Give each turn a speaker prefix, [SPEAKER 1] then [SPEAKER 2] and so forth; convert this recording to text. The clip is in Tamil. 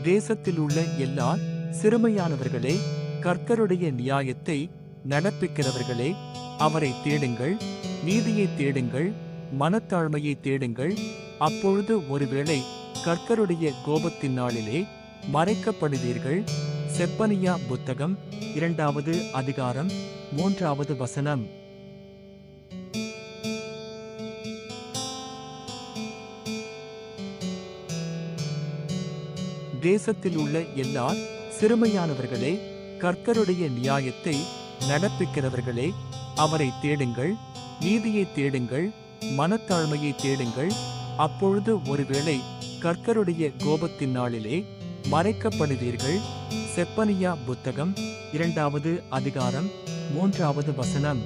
[SPEAKER 1] தேசத்தில் உள்ள எல்லா சிறுமையானவர்களே, கர்த்தருடைய நியாயத்தை நடப்பிக்கிறவர்களே, அவரை தேடுங்கள், நீதியை தேடுங்கள், மனத்தாழ்மையை தேடுங்கள். அப்பொழுது ஒருவேளை கர்த்தருடைய கோபத்தின் நாளிலே மறைக்கப்படுவீர்கள். செப்பனியா புத்தகம் 2வது அதிகாரம் 3வது வசனம். தேசத்தில் உள்ள எல்லா சிறுமையானவர்களே, கர்த்தருடைய நியாயத்தை நடப்பிக்கிறவர்களே, அவரை தேடுங்கள், நீதியை தேடுங்கள், மனத்தாழ்மையை தேடுங்கள். அப்பொழுது ஒருவேளை கர்த்தருடைய கோபத்தின் நாளிலே மறைக்கப்படுவீர்கள். செப்பனியா புத்தகம் 2வது அதிகாரம் 3வது வசனம்.